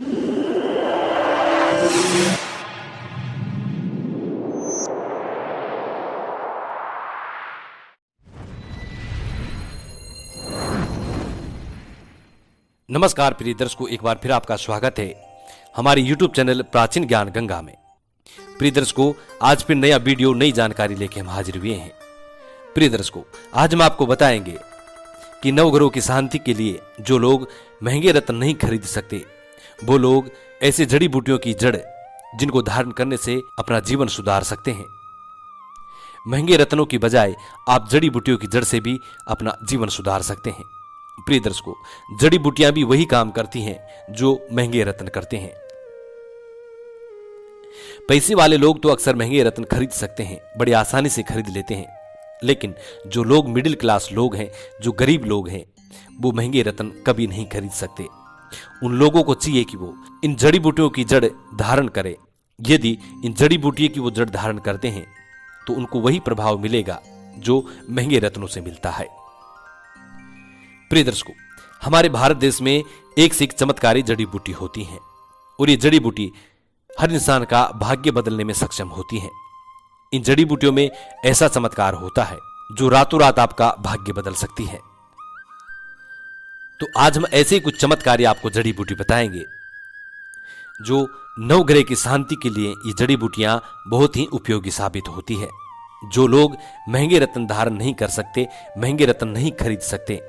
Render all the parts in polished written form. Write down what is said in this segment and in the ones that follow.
नमस्कार प्रिय दर्शकों, एक बार फिर आपका स्वागत है हमारे YouTube चैनल प्राचीन ज्ञान गंगा में। प्रिय दर्शकों, आज फिर नया वीडियो, नई जानकारी लेके हम हाजिर हुए हैं। प्रिय दर्शकों, आज हम आपको बताएंगे कि नवग्रहों की शांति के लिए जो लोग महंगे रत्न नहीं खरीद सकते, वो लोग ऐसे जड़ी बूटियों की जड़ जिनको धारण करने से अपना जीवन सुधार सकते हैं। महंगे रत्नों की बजाय आप जड़ी बूटियों की जड़ से भी अपना जीवन सुधार सकते हैं। प्रिय दर्शकों, जड़ी बूटियां भी वही काम करती हैं जो महंगे रत्न करते हैं। पैसे वाले लोग तो अक्सर महंगे रत्न खरीद सकते हैं, बड़ी आसानी से खरीद लेते हैं, लेकिन जो लोग मिडिल क्लास लोग हैं, जो गरीब लोग हैं, वो महंगे रत्न कभी नहीं खरीद सकते। उन लोगों को चाहिए कि वो इन जड़ी बूटियों की जड़ धारण करें। यदि इन जड़ी बूटियों की वो जड़ धारण करते हैं तो उनको वही प्रभाव मिलेगा जो महंगे रत्नों से मिलता है। प्रिय दर्शकों, हमारे भारत देश में एक से एक चमत्कारी जड़ी बूटी होती हैं और ये जड़ी बूटी हर इंसान का भाग्य बदलने में सक्षम होती हैं। इन जड़ी बूटियों में ऐसा चमत्कार होता है जो रातों रात आपका भाग्य बदल सकती है। तो आज हम ऐसे ही कुछ चमत्कारी आपको जड़ी बूटी बताएंगे जो नवग्रह की शांति के लिए ये जड़ी बूटियां बहुत ही उपयोगी साबित होती है। जो लोग महंगे रत्न धारण नहीं कर सकते, महंगे रत्न नहीं खरीद सकते,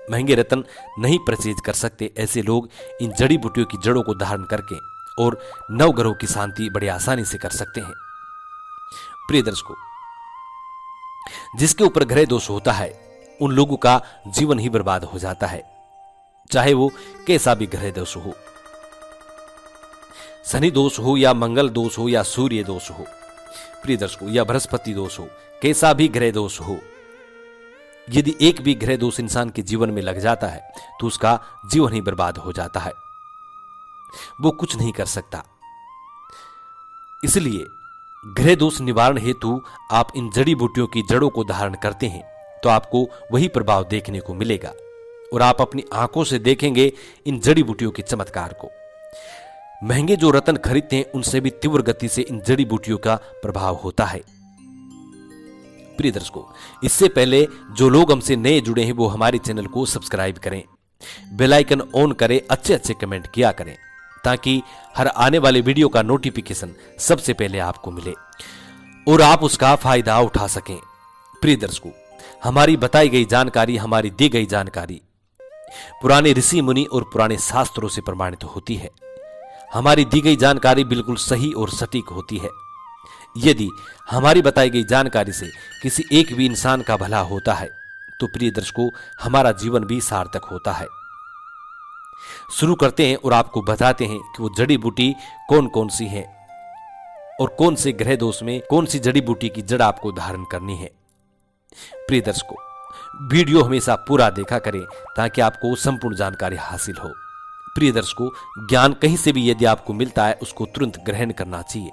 महंगे रत्न नहीं परचेज कर सकते, ऐसे लोग इन जड़ी बूटियों की जड़ों को धारण करके और नवग्रहों की शांति बड़ी आसानी से कर सकते हैं। प्रिय दर्शकों, जिसके ऊपर ग्रह दोष होता है उन लोगों का जीवन ही बर्बाद हो जाता है, चाहे वो कैसा भी ग्रह दोष हो, शनि दोष हो या मंगल दोष हो या सूर्य दोष हो, प्रिय दर्शकों, या बृहस्पति दोष हो, कैसा भी ग्रह दोष हो, यदि एक भी ग्रह दोष इंसान के जीवन में लग जाता है तो उसका जीवन ही बर्बाद हो जाता है, वो कुछ नहीं कर सकता। इसलिए ग्रह दोष निवारण हेतु आप इन जड़ी बूटियों की जड़ों को धारण करते हैं तो आपको वही प्रभाव देखने को मिलेगा और आप अपनी आंखों से देखेंगे इन जड़ी बूटियों के चमत्कार को। महंगे जो रत्न खरीदते हैं उनसे भी तीव्र गति से इन जड़ी बूटियों का प्रभाव होता है। प्रिय दर्शकों, इससे पहले जो लोग हमसे नए जुड़े हैं वो हमारे चैनल को सब्सक्राइब करें, बेल आइकन ऑन करें, अच्छे अच्छे कमेंट किया करें ताकि हर आने वाले वीडियो का नोटिफिकेशन सबसे पहले आपको मिले और आप उसका फायदा उठा सकें। प्रिय दर्शकों, हमारी बताई गई जानकारी, हमारी दी गई जानकारी पुराने ऋषि मुनि और पुराने शास्त्रों से प्रमाणित होती है। हमारी दी गई जानकारी बिल्कुल सही और सटीक होती है। यदि हमारी बताई गई जानकारी से किसी एक भी इंसान का भला होता है तो प्रिय दर्शकों, हमारा जीवन भी सार्थक होता है। शुरू करते हैं और आपको बताते हैं कि वो जड़ी बूटी कौन कौन सी है और कौन से ग्रह दोष में कौन सी जड़ी बूटी की जड़ आपको धारण करनी है। प्रिय दर्शकों, वीडियो हमेशा पूरा देखा करें ताकि आपको संपूर्ण जानकारी हासिल हो। प्रिय दर्शकों, ज्ञान कहीं से भी यदि आपको मिलता है उसको तुरंत ग्रहण करना चाहिए।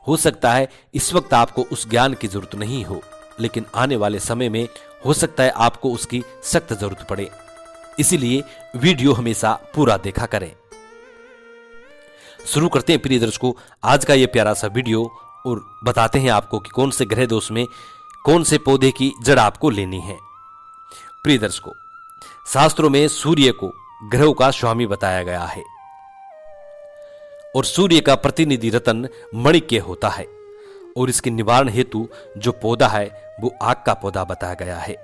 हो सकता है इस वक्त आपको उस ज्ञान की जरूरत नहीं हो, लेकिन आने वाले समय में हो सकता है आपको उसकी सख्त जरूरत पड़े। इसीलिए वीडियो हमेशा पूरा देखा करें। शुरू करते हैं प्रिय दर्शकों आज का यह प्यारा सा वीडियो और बताते हैं आपको कि कौन से ग्रह दोष में कौन से पौधे की जड़ आपको लेनी है। प्रिय दर्शकों, शास्त्रों में सूर्य को ग्रहों का स्वामी बताया गया है और सूर्य का प्रतिनिधि रत्न मणिक्य होता है और इसके निवारण हेतु जो पौधा है वो आग का पौधा बताया गया है।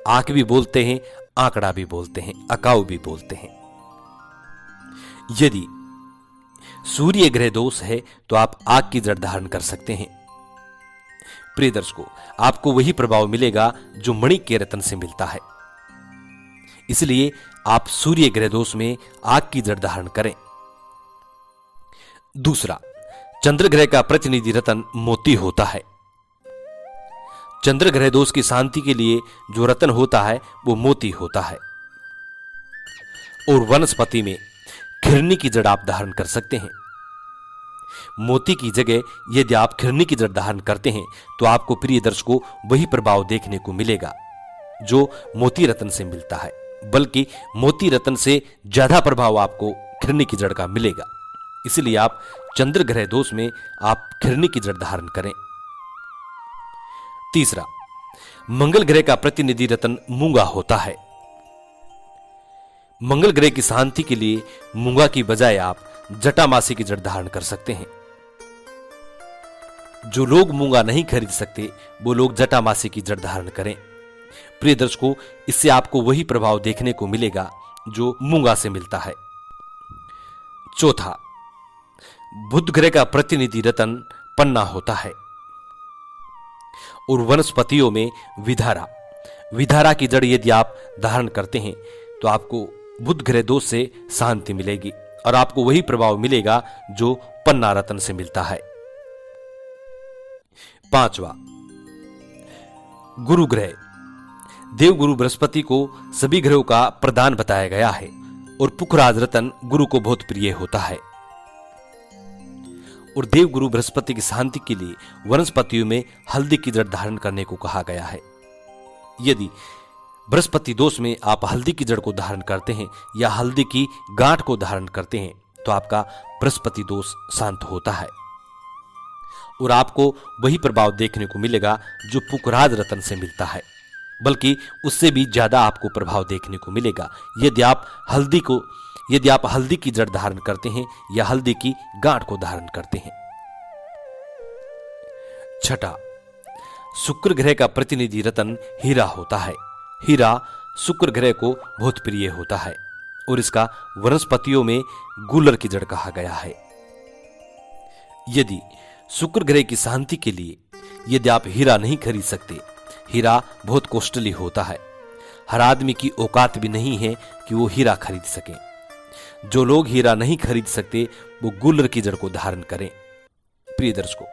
आग भी बोलते हैं, आंकड़ा भी बोलते हैं, अकाउ भी बोलते हैं। यदि सूर्य ग्रह दोष है तो आप आग की जड़ धारण कर सकते हैं। प्रिय दर्शकों, आपको वही प्रभाव मिलेगा जो मणिक्य रत्न से मिलता है। इसलिए आप सूर्य ग्रह दोष में आग की जड़ धारण करें। दूसरा, चंद्र ग्रह का प्रतिनिधि रत्न मोती होता है। चंद्र ग्रह दोष की शांति के लिए जो रत्न होता है वो मोती होता है और वनस्पति में खिरनी की जड़ आप धारण कर सकते हैं। मोती की जगह यदि आप खिरनी की जड़ धारण करते हैं तो आपको प्रिय दर्शकों वही प्रभाव देखने को मिलेगा जो मोती रत्न से मिलता है। बल्कि मोती रत्न से ज्यादा प्रभाव आपको खिरनी की जड़ का मिलेगा। इसलिए आप चंद्र ग्रह दोष में आप खिरनी की जड़ धारण करें। तीसरा, मंगल ग्रह का प्रतिनिधि रत्न मूंगा होता है। मंगल ग्रह की शांति के लिए मूंगा की बजाय आप जटामासी की जड़ धारण कर सकते हैं। जो लोग मूंगा नहीं खरीद सकते वो लोग जटामासी की जड़ धारण करें। प्रिय दर्शकों, इससे आपको वही प्रभाव देखने को मिलेगा जो मूंगा से मिलता है। चौथा, बुध ग्रह का प्रतिनिधि रत्न पन्ना होता है और वनस्पतियों में विधारा की जड़ यदि आप धारण करते हैं तो आपको बुध ग्रह दोष से शांति मिलेगी और आपको वही प्रभाव मिलेगा जो पन्ना रत्न से मिलता है। पांचवा, गुरु ग्रह। देवगुरु बृहस्पति को सभी ग्रहों का प्रधान बताया गया है और पुखराज रत्न गुरु को बहुत प्रिय होता है। और देवगुरु बृहस्पति की शांति के लिए वनस्पतियों में हल्दी की जड़ धारण करने को कहा गया है। यदि बृहस्पति दोष में आप हल्दी की जड़ को धारण करते हैं या हल्दी की गांठ को धारण करते हैं तो आपका बृहस्पति दोष शांत होता है और आपको वही प्रभाव देखने को मिलेगा जो पुखराज रत्न से मिलता है, बल्कि उससे भी ज्यादा आपको प्रभाव देखने को मिलेगा यदि आप हल्दी की जड़ धारण करते हैं या हल्दी की गांठ को धारण करते हैं। छठा, शुक्र ग्रह का प्रतिनिधि रत्न हीरा होता है। हीरा शुक्र ग्रह को बहुत प्रिय होता है और इसका वनस्पतियों में गूलर की जड़ कहा गया है। यदि शुक्र ग्रह की शांति के लिए यदि आप हीरा नहीं खरीद सकते, हीरा बहुत कॉस्टली होता है, हर आदमी की औकात भी नहीं है कि वो हीरा खरीद सके। जो लोग हीरा नहीं खरीद सकते वो गूलर की जड़ को धारण करें। प्रिय दर्शकों,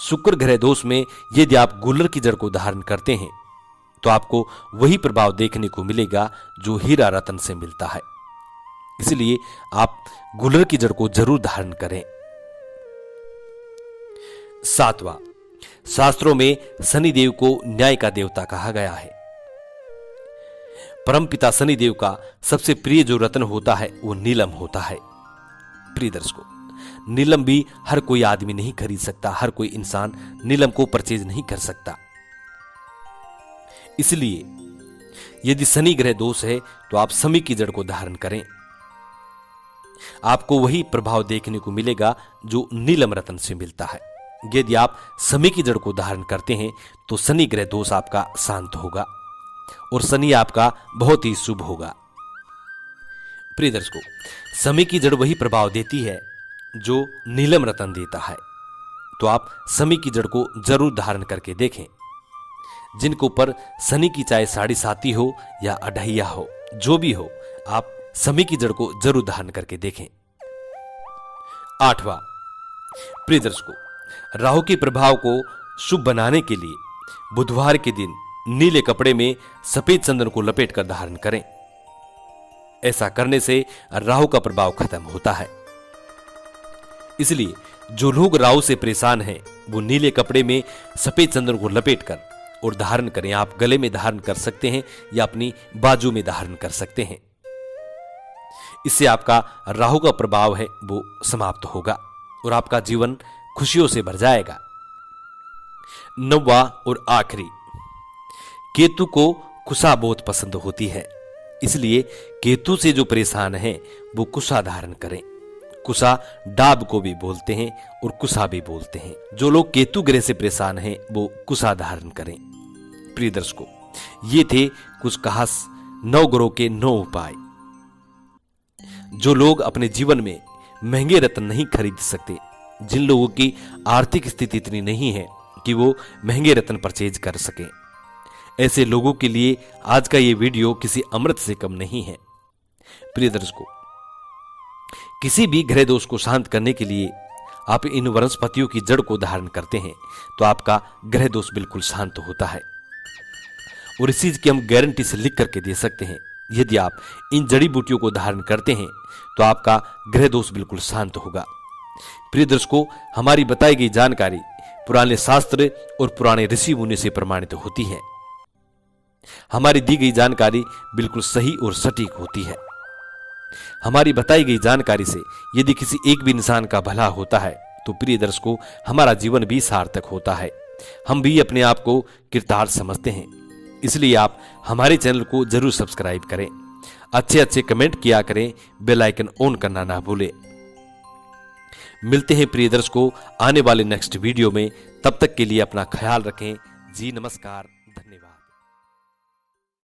शुक्र ग्रह दोष में यदि आप गूलर की जड़ को धारण करते हैं तो आपको वही प्रभाव देखने को मिलेगा जो हीरा रत्न से मिलता है। इसलिए आप गूलर की जड़ को जरूर धारण करें। सातवां, शास्त्रों में शनिदेव को न्याय का देवता कहा गया है। परमपिता शनिदेव का सबसे प्रिय जो रत्न होता है वो नीलम होता है। प्रिय दर्शकों, नीलम भी हर कोई आदमी नहीं खरीद सकता, हर कोई इंसान नीलम को परचेज नहीं कर सकता। इसलिए यदि शनि ग्रह दोष है तो आप शमी की जड़ को धारण करें, आपको वही प्रभाव देखने को मिलेगा जो नीलम रत्न से मिलता है। यदि आप शमी की जड़ को धारण करते हैं तो शनि ग्रह दोष आपका शांत होगा और शनि आपका बहुत ही शुभ होगा। प्रिय दर्शकों, शमी की जड़ वही प्रभाव देती है जो नीलम रत्न देता है, तो आप शमी की जड़ को जरूर धारण करके देखें। जिनको ऊपर शनि की चाहे 7.5 हो या अढ़ैया हो, जो भी हो, आप शमी की जड़ को जरूर धारण करके देखें। आठवां, प्रिय दर्शकों, राहु के प्रभाव को शुभ बनाने के लिए बुधवार के दिन नीले कपड़े में सफेद चंदन को लपेट कर धारण करें। ऐसा करने से राहु का प्रभाव खत्म होता है। इसलिए जो लोग राहु से परेशान हैं वो नीले कपड़े में सफेद चंदन को लपेट कर और धारण करें। आप गले में धारण कर सकते हैं या अपनी बाजू में धारण कर सकते हैं। इससे आपका राहु का प्रभाव है वो समाप्त होगा और आपका जीवन खुशियों से भर जाएगा। नौवां और आखिरी, केतु को कुशा बहुत पसंद होती है, इसलिए केतु से जो परेशान हैं वो कुशा धारण करें। कुशा डाब को भी बोलते हैं और कुशा भी बोलते हैं। जो लोग केतु ग्रह से परेशान हैं वो कुशा धारण करें। प्रिय दर्शकों, ये थे कुछ खास 9 ग्रहों के 9 उपाय। जो लोग अपने जीवन में महंगे रत्न नहीं खरीद सकते, जिन लोगों की आर्थिक स्थिति इतनी नहीं है कि वो महंगे रत्न परचेज कर सकें, ऐसे लोगों के लिए आज का ये वीडियो किसी अमृत से कम नहीं है। प्रिय दर्शकों, किसी भी ग्रह दोष को शांत करने के लिए आप इन वनस्पतियों की जड़ को धारण करते हैं तो आपका ग्रह दोष बिल्कुल शांत होता है और इस चीज की हम गारंटी से लिख करके दे सकते हैं। यदि आप इन जड़ी बूटियों को धारण करते हैं तो आपका ग्रह दोष बिल्कुल शांत होगा। प्रिय दर्शकों, हमारी बताई गई जानकारी पुराने शास्त्र और पुराने ऋषि मुनि से प्रमाणित होती है। हमारी दी गई जानकारी बिल्कुल सही और सटीक होती है। हमारी बताई गई जानकारी से यदि किसी एक भी इंसान का भला होता है तो प्रिय दर्शकों, हमारा जीवन भी सार्थक होता है। हम भी अपने आप को कृतार्थ समझते हैं। इसलिए आप हमारे चैनल को जरूर सब्सक्राइब करें, अच्छे अच्छे कमेंट किया करें, बेल आइकन ऑन करना ना भूलें। मिलते हैं प्रिय दर्शकों आने वाले नेक्स्ट वीडियो में। तब तक के लिए अपना ख्याल रखें। जी नमस्कार, धन्यवाद।